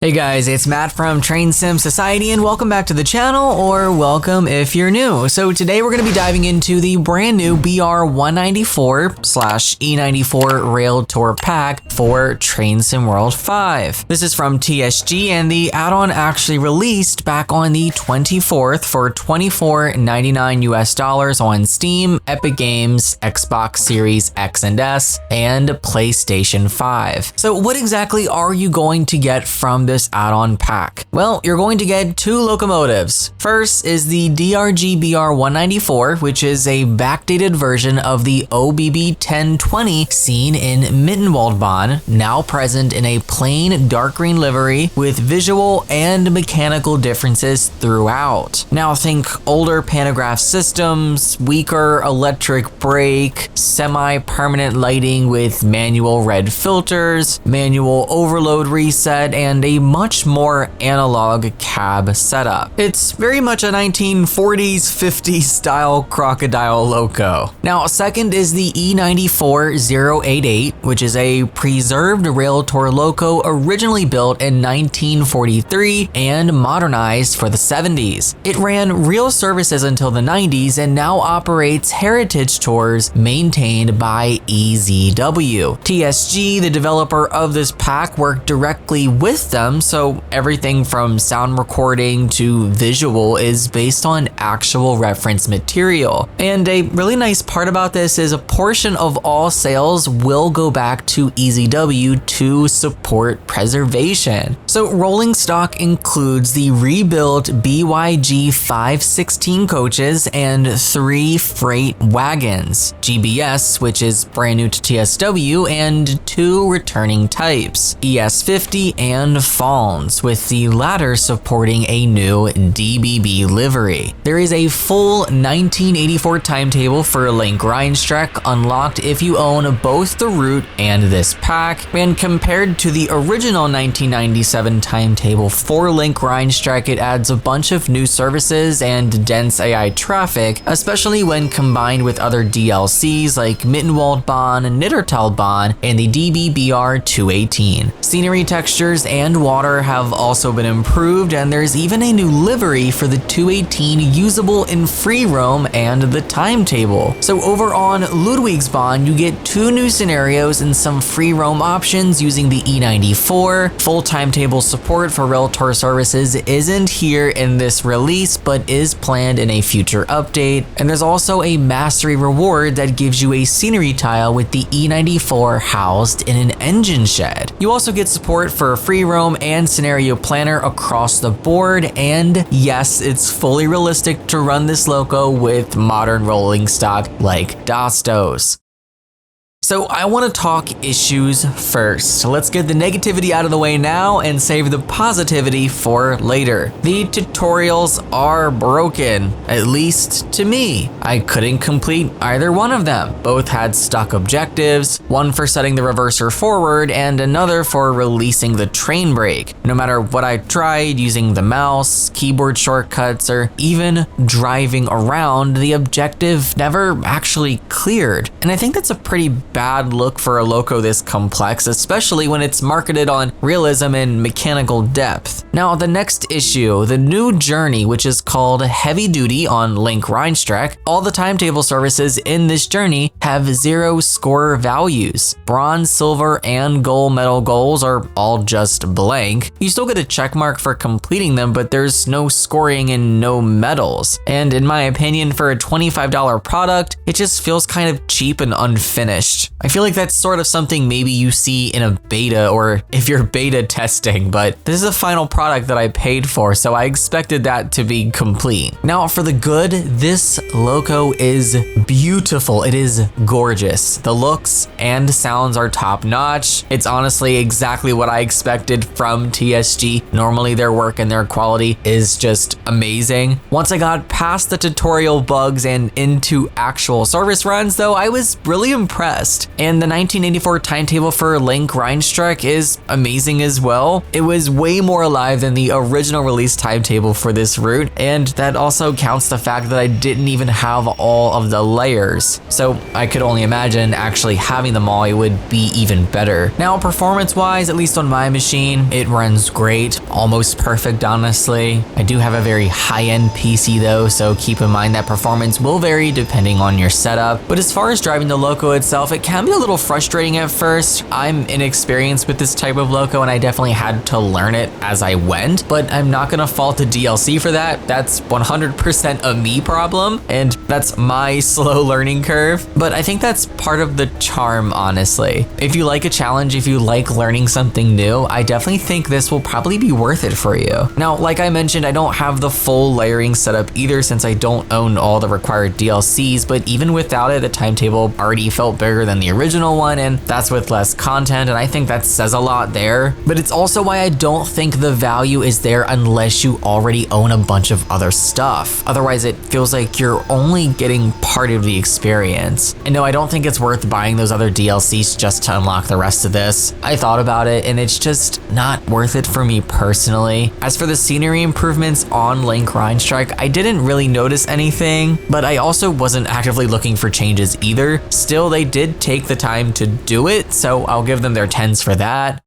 Hey guys, it's Matt from Train Sim Society and welcome back to the channel, or welcome if you're new. So today we're going to be diving into the brand new BR194/E94 Railtour pack for Train Sim World 5. This is from TSG and the add-on actually released back on the 24th for $24.99 US on Steam, Epic Games, Xbox Series X and S, and PlayStation 5. So what exactly are you going to get from this add-on pack? Well, you're going to get two locomotives. First is the DRG BR194, which is a backdated version of the OBB 1020 seen in Mittenwaldbahn, now present in a plain dark green livery with visual and mechanical differences throughout. Now think older pantograph systems, weaker electric brake, semi-permanent lighting with manual red filters, manual overload reset, and a much more analog cab setup. It's very much a 1940s, 50s style crocodile loco. Now, second is the E94 which is a preserved Railtour loco originally built in 1943 and modernized for the 70s. It ran real services until the 90s and now operates heritage tours maintained by EZW. TSG, the developer of this pack, worked directly with them, so everything from sound recording to visual is based on actual reference material. And a really nice part about this is a portion of all sales will go back to EZW to support preservation. So rolling stock includes the rebuilt BYG 516 coaches and 3 freight wagons, GBS, which is brand new to TSW, and 2 returning types, ES50 and Fawns, with the latter supporting a new DBB livery. There is a full 1984 timetable for Link Rheinstreck unlocked if you own both the route and this pack, and compared to the original 1997 timetable for Link Rheinstreck, it adds a bunch of new services and dense AI traffic, especially when combined with other DLCs like Mittenwaldbahn, Niddertalbahn, and the DBBR 218. Scenery textures and water have also been improved, and there's even a new livery for the 218 usable in free roam and the timetable. So over on Ludwigsbahn, you get 2 new scenarios and some free roam options using the E94. Full timetable support for Railtour services isn't here in this release, but is planned in a future update. And there's also a mastery reward that gives you a scenery tile with the E94 housed in an engine shed. You also get support for free roam and scenario planner across the board, and yes, it's fully realistic to run this loco with modern rolling stock like Dostos. So I want to talk issues first. Let's get the negativity out of the way now and save the positivity for later. The tutorials are broken, at least to me. I couldn't complete either one of them. Both had stuck objectives, one for setting the reverser forward and another for releasing the train brake. No matter what I tried using the mouse, keyboard shortcuts, or even driving around, the objective never actually cleared. And I think that's a pretty bad look for a loco this complex, especially when it's marketed on realism and mechanical depth. Now, the next issue, the new journey, which is called Heavy Duty on Link Rheinstreck. All the timetable services in this journey have 0 score values. Bronze, silver, and gold medal goals are all just blank. You still get a check mark for completing them, but there's no scoring and no medals. And in my opinion, for a $25 product, it just feels kind of cheap and unfinished. I feel like that's sort of something maybe you see in a beta or if you're beta testing, but this is a final product that I paid for, so I expected that to be complete. Now for the good, this loco is beautiful. It is gorgeous. The looks and sounds are top notch. It's honestly exactly what I expected from TSG. Normally their work and their quality is just amazing. Once I got past the tutorial bugs and into actual service runs though, I was really impressed. honest. And the 1984 timetable for Link Rhinestrike is amazing as well. It was way more alive than the original release timetable for this route, and that also counts the fact that I didn't even have all of the layers. So I could only imagine actually having them all, it would be even better. Now, performance-wise, at least on my machine, it runs great, almost perfect, honestly. I do have a very high-end PC though, so keep in mind that performance will vary depending on your setup. But as far as driving the Loco itself, it can be a little frustrating at first. I'm inexperienced with this type of Loco and I definitely had to learn it as I went, but I'm not gonna fault the DLC for that. That's 100% a me problem, and that's my slow learning curve. But I think that's part of the charm, honestly. If you like a challenge, if you like learning something new, I definitely think this will probably be worth it for you. Now, like I mentioned, I don't have the full layering setup either since I don't own all the required DLCs, but even without it, the timetable already felt bigger than the original one, and that's with less content, and I think that says a lot there. But it's also why I don't think the value is there unless you already own a bunch of other stuff. Otherwise, it feels like you're only getting part of the experience. And no, I don't think it's worth buying those other DLCs just to unlock the rest of this. I thought about it and it's just not worth it for me personally. As for the scenery improvements on Link Rhinestrike, I didn't really notice anything, but I also wasn't actively looking for changes either. Still, they did take the time to do it, so I'll give them their 10s for that.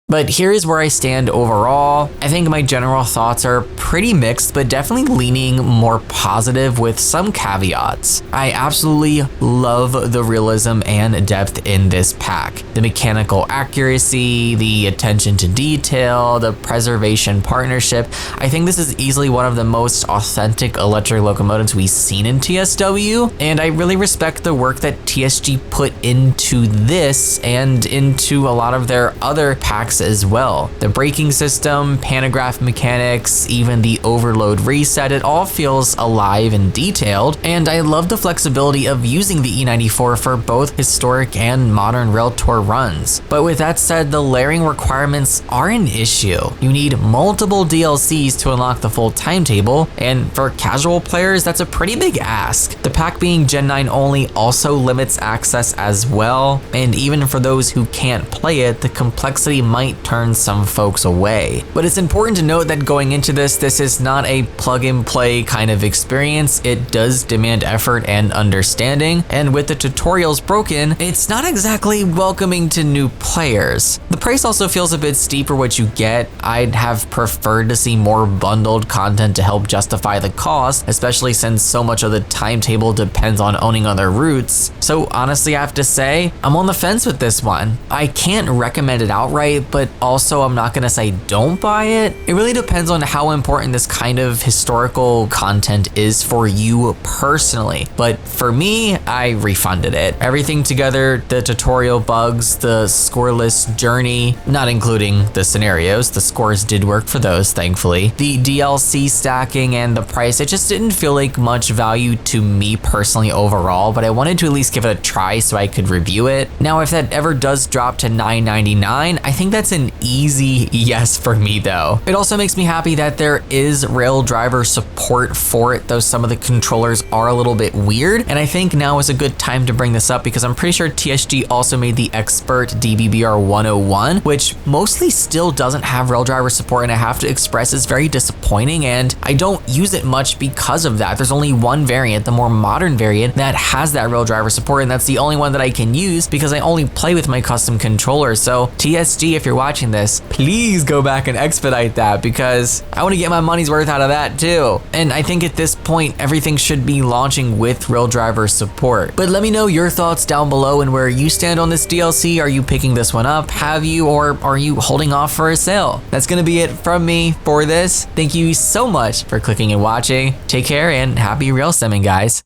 But here is where I stand overall. I think my general thoughts are pretty mixed, but definitely leaning more positive with some caveats. I absolutely love the realism and depth in this pack. The mechanical accuracy, the attention to detail, the preservation partnership. I think this is easily one of the most authentic electric locomotives we've seen in TSW, and I really respect the work that TSG put into this and into a lot of their other packs as well. The braking system, pantograph mechanics, even the overload reset, it all feels alive and detailed, and I love the flexibility of using the E94 for both historic and modern Railtour runs. But with that said, the layering requirements are an issue. You need multiple DLCs to unlock the full timetable, and for casual players, that's a pretty big ask. The pack being Gen 9 only also limits access as well, and even for those who can't play it, the complexity might turn some folks away. But it's important to note that going into this is not a plug and play kind of experience. It does demand effort and understanding, and with the tutorials broken, it's not exactly welcoming to new players. The price also feels a bit steep for what you get. I'd have preferred to see more bundled content to help justify the cost, especially since so much of the timetable depends on owning other routes. So honestly, I have to say, I'm on the fence with this one. I can't recommend it outright, but also I'm not gonna say don't buy it. It really depends on how important this kind of historical content is for you personally. But for me, I refunded it. Everything together, the tutorial bugs, the scoreless journey, not including the scenarios, the scores did work for those, thankfully. The DLC stacking and the price, it just didn't feel like much value to me personally overall, but I wanted to at least give it a try so I could review it. Now, if that ever does drop to $9.99, I think that's an easy yes for me though. It also makes me happy that there is rail driver support for it, though some of the controllers are a little bit weird, and I think now is a good time to bring this up because I'm pretty sure TSG also made the Expert DBBR 101, which mostly still doesn't have rail driver support, and I have to express is very disappointing, and I don't use it much because of that. There's only one variant, the more modern variant, that has that rail driver support, and that's the only one that I can use because I only play with my custom controller. So TSG, if you're watching this, please go back and expedite that because I want to get my money's worth out of that too. And I think at this point, everything should be launching with rail driver support. But let me know your thoughts down below and where you stand on this DLC. Are you picking this one up? Have you, or are you holding off for a sale? That's gonna be it from me for this. Thank you so much for clicking and watching. Take care and happy rail simming, guys.